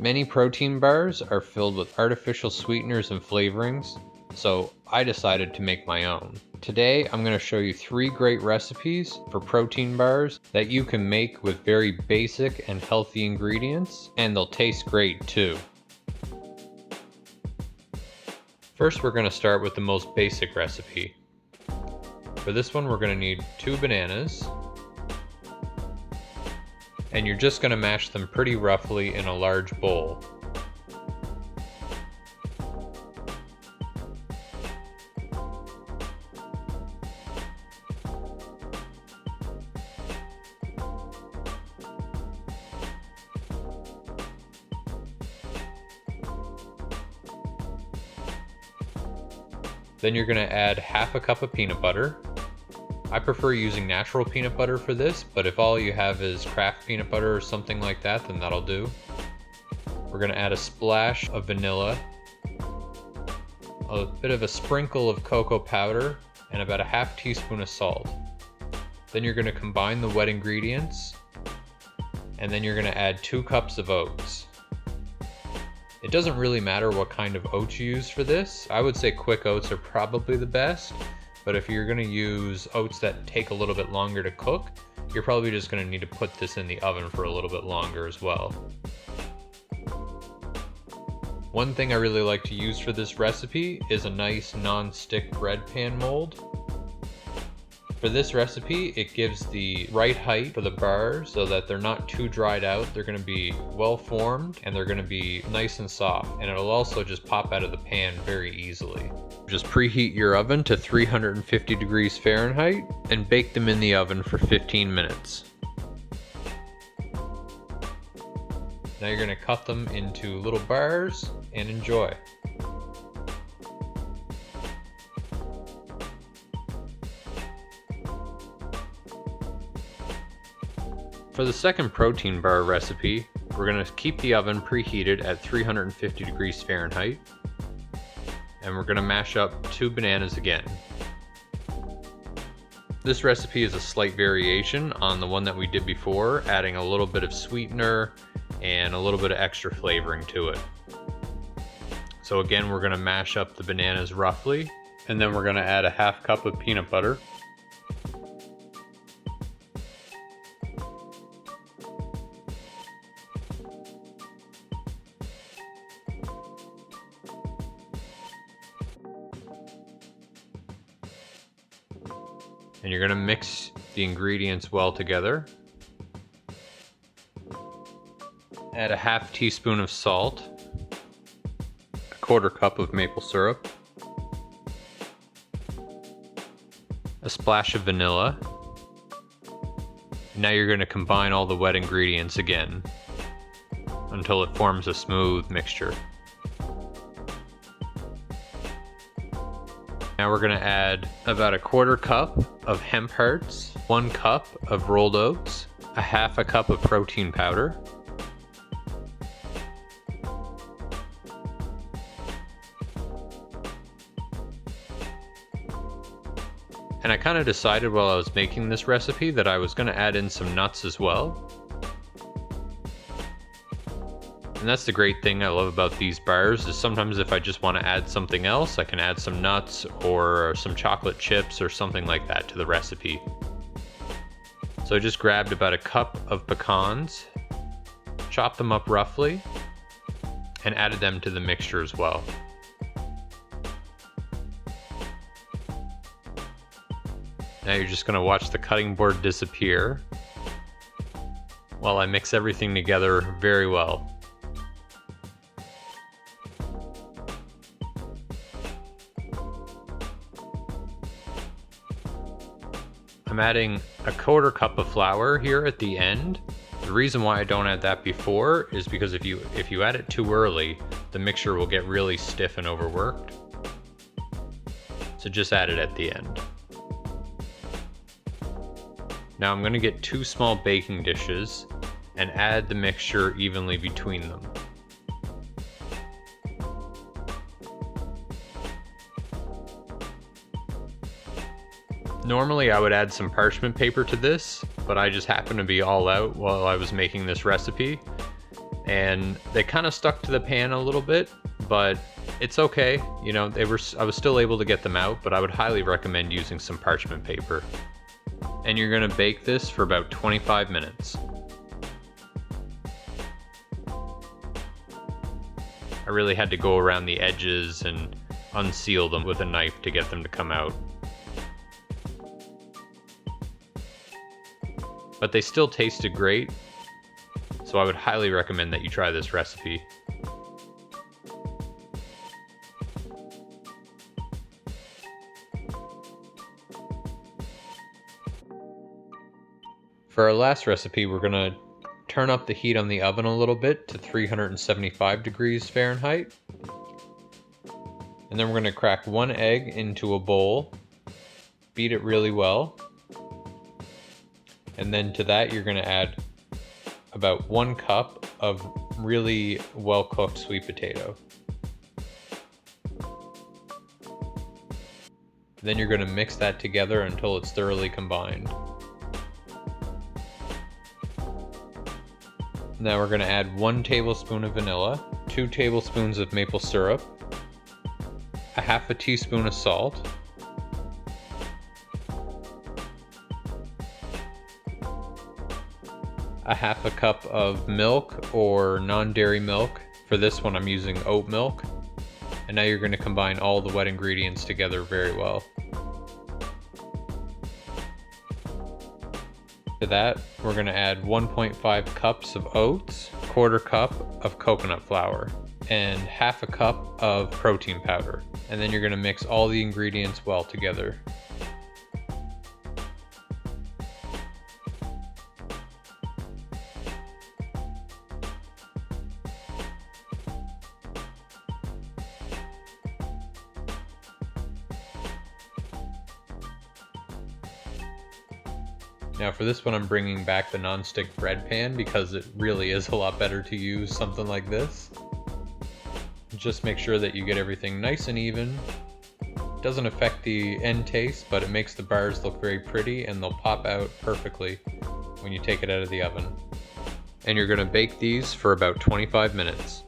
Many protein bars are filled with artificial sweeteners and flavorings, so I decided to make my own. Today I'm going to show you 3 great recipes for protein bars that you can make with very basic and healthy ingredients, and they'll taste great too. First, we're going to start with the most basic recipe. For this one, we're going to need 2 bananas, and you're just going to mash them pretty roughly in a large bowl. Then you're going to add half a cup of peanut butter. I prefer using natural peanut butter for this, but if all you have is craft peanut butter or something like that, then that'll do. We're going to add a splash of vanilla, a bit of a sprinkle of cocoa powder, and about a half teaspoon of salt. Then you're going to combine the wet ingredients, and then you're going to add 2 cups of oats. It doesn't really matter what kind of oats you use for this. I would say quick oats are probably the best, but if you're going to use oats that take a little bit longer to cook, you're probably just going to need to put this in the oven for a little bit longer as well. One thing I really like to use for this recipe is a nice non-stick bread pan mold. For this recipe, it gives the right height for the bars so that they're not too dried out. They're going to be well formed and they're going to be nice and soft, and it'll also just pop out of the pan very easily. Just preheat your oven to 350 degrees Fahrenheit and bake them in the oven for 15 minutes. Now you're going to cut them into little bars and enjoy. For the second protein bar recipe, we're going to keep the oven preheated at 350 degrees Fahrenheit, and we're going to mash up 2 bananas again. This recipe is a slight variation on the one that we did before, adding a little bit of sweetener and a little bit of extra flavoring to it. So again, we're going to mash up the bananas roughly, and then we're going to add a half cup of peanut butter. And you're going to mix the ingredients well together. Add a half teaspoon of salt, a quarter cup of maple syrup, a splash of vanilla. Now you're going to combine all the wet ingredients again until it forms a smooth mixture. Now we're going to add about a quarter cup of hemp hearts, 1 cup of rolled oats, a half a cup of protein powder, and I kind of decided while I was making this recipe that I was going to add in some nuts as well. And that's the great thing I love about these bars, is sometimes if I just want to add something else, I can add some nuts or some chocolate chips or something like that to the recipe. So I just grabbed about a cup of pecans, chopped them up roughly, and added them to the mixture as well. Now you're just going to watch the cutting board disappear while I mix everything together very well. I'm adding a quarter cup of flour here at the end. The reason why I don't add that before is because if you add it too early, the mixture will get really stiff and overworked. So just add it at the end. Now I'm going to get 2 small baking dishes and add the mixture evenly between them. Normally I would add some parchment paper to this, but I just happened to be all out while I was making this recipe. and they kind of stuck to the pan a little bit, but it's okay. You know, I was still able to get them out, but I would highly recommend using some parchment paper. And you're gonna bake this for about 25 minutes. I really had to go around the edges and unseal them with a knife to get them to come out. But they still tasted great, so I would highly recommend that you try this recipe. For our last recipe, we're gonna turn up the heat on the oven a little bit to 375 degrees Fahrenheit. And then we're gonna crack one egg into a bowl, beat it really well. And then to that, you're gonna add about 1 cup of really well-cooked sweet potato. Then you're gonna mix that together until it's thoroughly combined. Now we're gonna add 1 tablespoon of vanilla, 2 tablespoons of maple syrup, a half a teaspoon of salt, a half a cup of milk or non-dairy milk. For this one I'm using oat milk. And now you're going to combine all the wet ingredients together very well. To that, we're going to add 1.5 cups of oats, 1/4 cup of coconut flour, and half a cup of protein powder. And then you're going to mix all the ingredients well together. Now for this one I'm bringing back the non-stick bread pan because it really is a lot better to use something like this. Just make sure that you get everything nice and even. It doesn't affect the end taste, but it makes the bars look very pretty and they'll pop out perfectly when you take it out of the oven. And you're gonna bake these for about 25 minutes.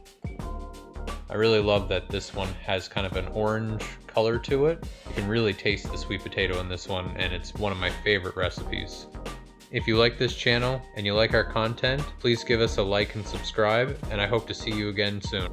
I really love that this one has kind of an orange color to it. You can really taste the sweet potato in this one, and it's one of my favorite recipes. If you like this channel and you like our content, please give us a like and subscribe, and I hope to see you again soon.